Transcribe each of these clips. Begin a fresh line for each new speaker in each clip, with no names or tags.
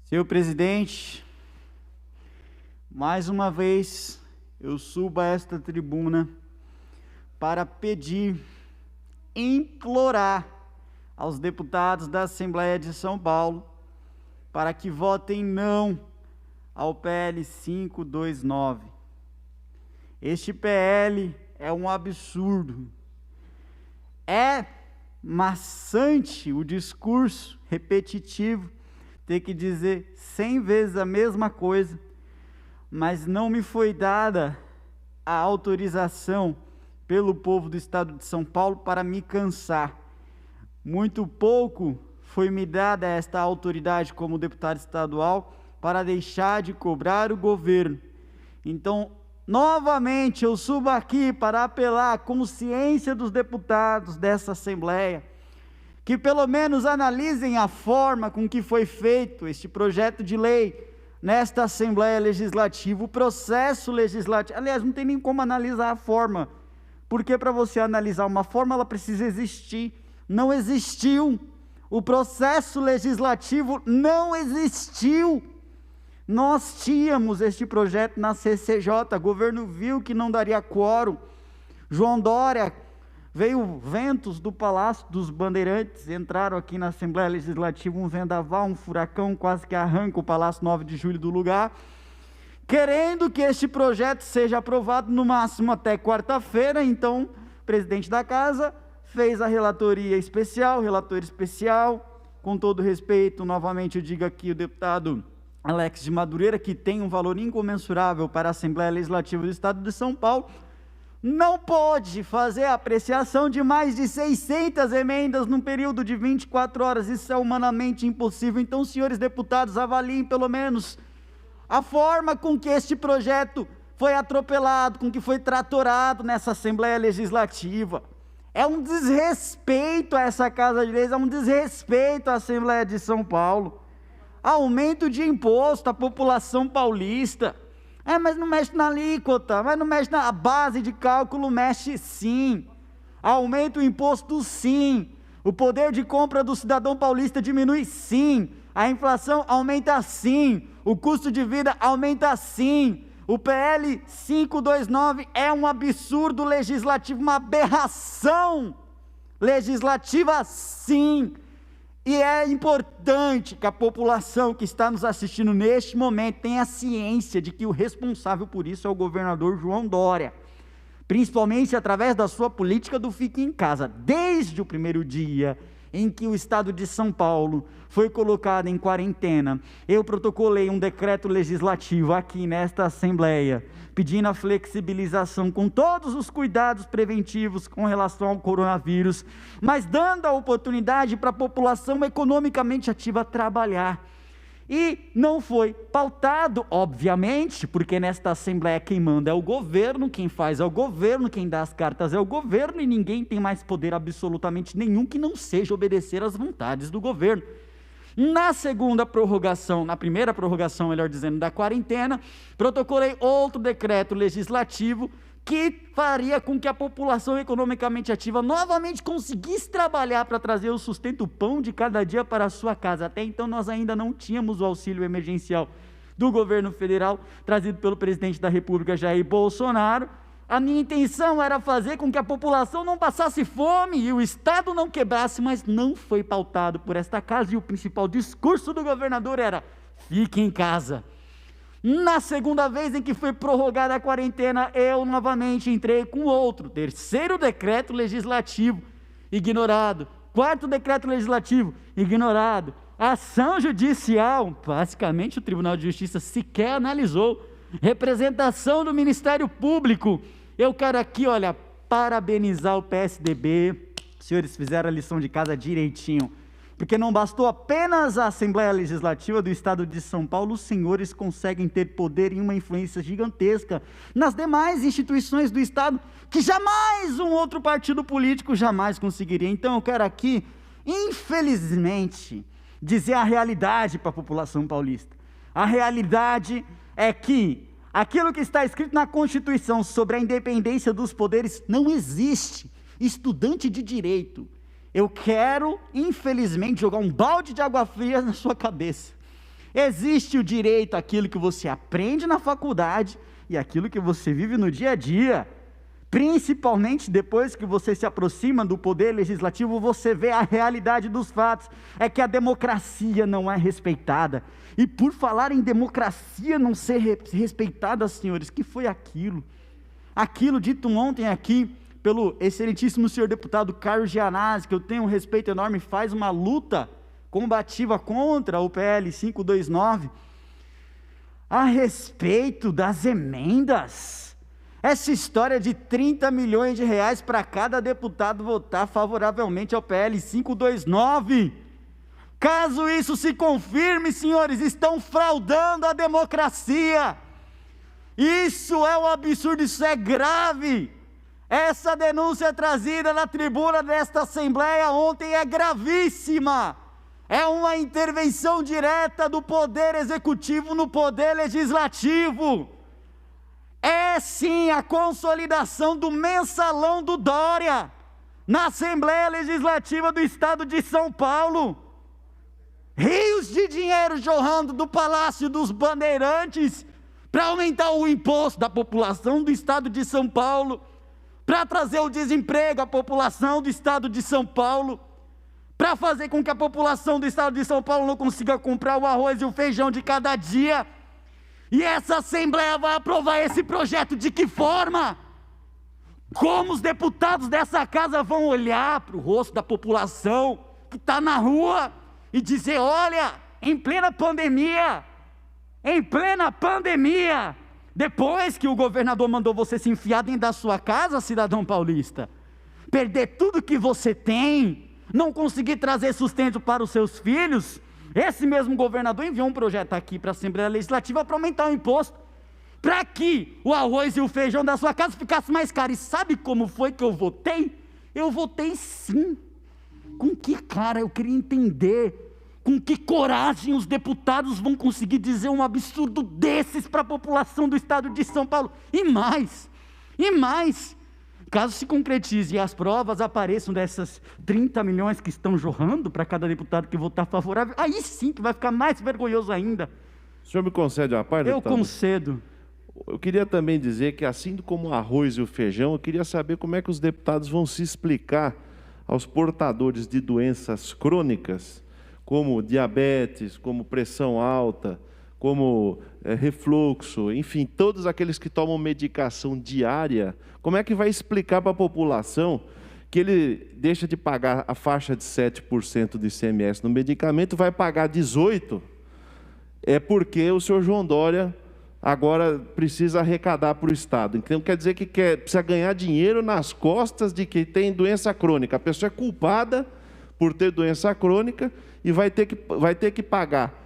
Senhor presidente, mais uma vez eu subo a esta tribuna para pedir, implorar aos deputados da Assembleia de São Paulo para que votem não ao PL 529. Este PL é um absurdo. É maçante o discurso repetitivo, ter que dizer 100 vezes a mesma coisa, mas não me foi dada a autorização pelo povo do estado de São Paulo para me cansar. Muito pouco foi me dada esta autoridade como deputado estadual para deixar de cobrar o governo. Então, novamente eu subo aqui para apelar à consciência dos deputados dessa Assembleia, que pelo menos analisem a forma com que foi feito este projeto de lei nesta Assembleia Legislativa, o processo legislativo. Aliás, não tem nem como analisar a forma, porque para você analisar uma forma, ela precisa existir. Não existiu. O processo legislativo não existiu. Nós tínhamos este projeto na CCJ, o governo viu que não daria quórum. João Dória, veio ventos do Palácio dos Bandeirantes, entraram aqui na Assembleia Legislativa, um vendaval, um furacão, quase que arranca o Palácio 9 de Julho do lugar, querendo que este projeto seja aprovado no máximo até quarta-feira. Então, o presidente da casa fez a relatoria especial, relator especial, com todo respeito, novamente eu digo aqui o deputado Alex de Madureira, que tem um valor incomensurável para a Assembleia Legislativa do Estado de São Paulo, não pode fazer a apreciação de mais de 600 emendas num período de 24 horas, isso é humanamente impossível. Então, senhores deputados, avaliem pelo menos a forma com que este projeto foi atropelado, com que foi tratorado nessa Assembleia Legislativa. É um desrespeito a essa Casa de Leis, é um desrespeito à Assembleia de São Paulo. Aumento de imposto à população paulista. Mas não mexe na alíquota, mas não mexe na base de cálculo, mexe sim. Aumenta o imposto sim. O poder de compra do cidadão paulista diminui sim. A inflação aumenta sim. O custo de vida aumenta sim. O PL 529 é um absurdo legislativo, uma aberração legislativa sim. E é importante que a população que está nos assistindo neste momento tenha ciência de que o responsável por isso é o governador João Dória, principalmente através da sua política do fique em casa. Desde o primeiro dia em que o estado de São Paulo foi colocado em quarentena, eu protocolei um decreto legislativo aqui nesta Assembleia, pedindo a flexibilização com todos os cuidados preventivos com relação ao coronavírus, mas dando a oportunidade para a população economicamente ativa trabalhar. E não foi pautado, obviamente, porque nesta Assembleia quem manda é o governo, quem faz é o governo, quem dá as cartas é o governo, e ninguém tem mais poder absolutamente nenhum que não seja obedecer às vontades do governo. Na segunda prorrogação, na primeira prorrogação, melhor dizendo, da quarentena, protocolei outro decreto legislativo que faria com que a população economicamente ativa novamente conseguisse trabalhar para trazer o sustento, o pão de cada dia para a sua casa. Até então nós ainda não tínhamos o auxílio emergencial do governo federal, trazido pelo presidente da República, Jair Bolsonaro. A minha intenção era fazer com que a população não passasse fome e o Estado não quebrasse, mas não foi pautado por esta casa, e o principal discurso do governador era: fique em casa. Na segunda vez em que foi prorrogada a quarentena, eu novamente entrei com outro, terceiro decreto legislativo, ignorado. Quarto decreto legislativo, ignorado. Ação judicial, basicamente o Tribunal de Justiça sequer analisou. Representação do Ministério Público. Eu quero aqui, olha, parabenizar o PSDB. Os senhores fizeram a lição de casa direitinho, porque não bastou apenas a Assembleia Legislativa do Estado de São Paulo, os senhores conseguem ter poder e uma influência gigantesca nas demais instituições do Estado, que jamais um outro partido político jamais conseguiria. Então eu quero aqui, infelizmente, dizer a realidade para a população paulista. A realidade é que aquilo que está escrito na Constituição sobre a independência dos poderes não existe. Estudante de direito, eu quero, infelizmente, jogar um balde de água fria na sua cabeça. Existe o direito àquilo que você aprende na faculdade e aquilo que você vive no dia a dia. Principalmente depois que você se aproxima do poder legislativo, você vê a realidade dos fatos, é que a democracia não é respeitada. E por falar em democracia não ser respeitada, senhores, que foi aquilo? Aquilo dito ontem aqui pelo excelentíssimo senhor deputado Carlos Gianazzi, que eu tenho um respeito enorme, faz uma luta combativa contra o PL 529, a respeito das emendas. Essa história de 30 milhões de reais para cada deputado votar favoravelmente ao PL 529. Caso isso se confirme, senhores, estão fraudando a democracia. Isso é um absurdo, isso é grave. Essa denúncia trazida na tribuna desta Assembleia ontem é gravíssima. É uma intervenção direta do Poder Executivo no Poder Legislativo. É sim a consolidação do mensalão do Dória na Assembleia Legislativa do Estado de São Paulo. Rios de dinheiro jorrando do Palácio dos Bandeirantes para aumentar o imposto da população do Estado de São Paulo, para trazer o desemprego à população do Estado de São Paulo, para fazer com que a população do Estado de São Paulo não consiga comprar o arroz e o feijão de cada dia. E essa Assembleia vai aprovar esse projeto de que forma? Como os deputados dessa casa vão olhar para o rosto da população que está na rua e dizer, olha, em plena pandemia, depois que o governador mandou você se enfiar dentro da sua casa, cidadão paulista, perder tudo que você tem, não conseguir trazer sustento para os seus filhos, esse mesmo governador enviou um projeto aqui para a Assembleia Legislativa para aumentar o imposto, para que o arroz e o feijão da sua casa ficassem mais caros. E sabe como foi que eu votei? Eu votei sim. Com que cara? Eu queria entender com que coragem os deputados vão conseguir dizer um absurdo desses para a população do Estado de São Paulo. E mais, caso se concretize e as provas apareçam dessas 30 milhões que estão jorrando para cada deputado que votar favorável, aí sim que vai ficar mais vergonhoso ainda.
O senhor me concede uma parte, deputado?
Eu concedo.
Eu queria também dizer que, assim como o arroz e o feijão, eu queria saber como é que os deputados vão se explicar aos portadores de doenças crônicas, como diabetes, como pressão alta, como refluxo, enfim, todos aqueles que tomam medicação diária. Como é que vai explicar para a população que ele deixa de pagar a faixa de 7% do ICMS no medicamento, vai pagar 18%, é porque o senhor João Dória agora precisa arrecadar para o Estado. Então quer dizer que precisa ganhar dinheiro nas costas de quem tem doença crônica. A pessoa é culpada por ter doença crônica e vai ter que pagar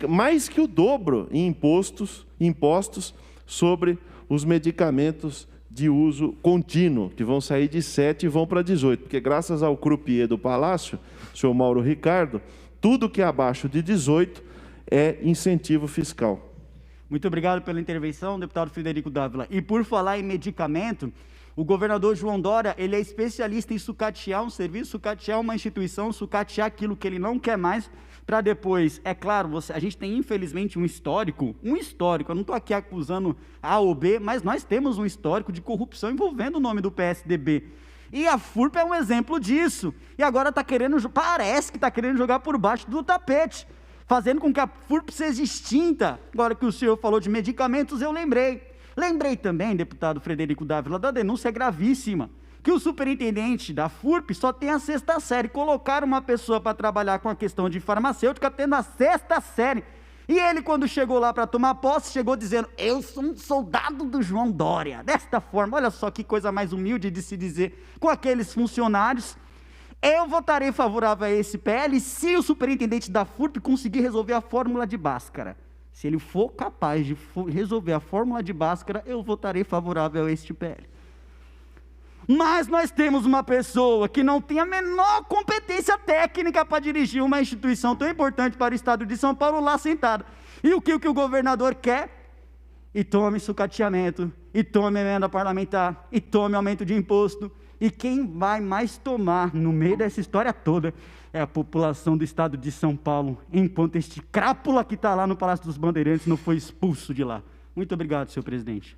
mais que o dobro em impostos sobre os medicamentos de uso contínuo, que vão sair de 7 e vão para 18, porque graças ao croupier do Palácio, o senhor Mauro Ricardo, tudo que é abaixo de 18 é incentivo fiscal.
Muito obrigado pela intervenção, deputado Frederico Dávila. E por falar em medicamento, o governador João Dória, ele é especialista em sucatear um serviço, sucatear uma instituição, sucatear aquilo que ele não quer mais, para depois, é claro, a gente tem infelizmente um histórico, eu não estou aqui acusando A ou B, mas nós temos um histórico de corrupção envolvendo o nome do PSDB. E a FURP é um exemplo disso, e agora parece que está querendo jogar por baixo do tapete, fazendo com que a FURP seja extinta. Agora que o senhor falou de medicamentos, eu lembrei também, deputado Frederico Dávila, da denúncia gravíssima, que o superintendente da FURP só tem a 6ª série, colocaram uma pessoa para trabalhar com a questão de farmacêutica, tendo a 6ª série, e ele, quando chegou lá para tomar posse, chegou dizendo, eu sou um soldado do João Dória, desta forma. Olha só que coisa mais humilde de se dizer com aqueles funcionários. Eu votarei favorável a esse PL se o superintendente da FURP conseguir resolver a fórmula de Bhaskara. Se ele for capaz de resolver a fórmula de Bhaskara, eu votarei favorável a este PL. Mas nós temos uma pessoa que não tem a menor competência técnica para dirigir uma instituição tão importante para o Estado de São Paulo lá sentada. E o que o governador quer? E tome sucateamento, e tome emenda parlamentar, e tome aumento de imposto, E quem vai mais tomar no meio dessa história toda é a população do estado de São Paulo, enquanto este crápula que está lá no Palácio dos Bandeirantes não foi expulso de lá. Muito obrigado, senhor presidente.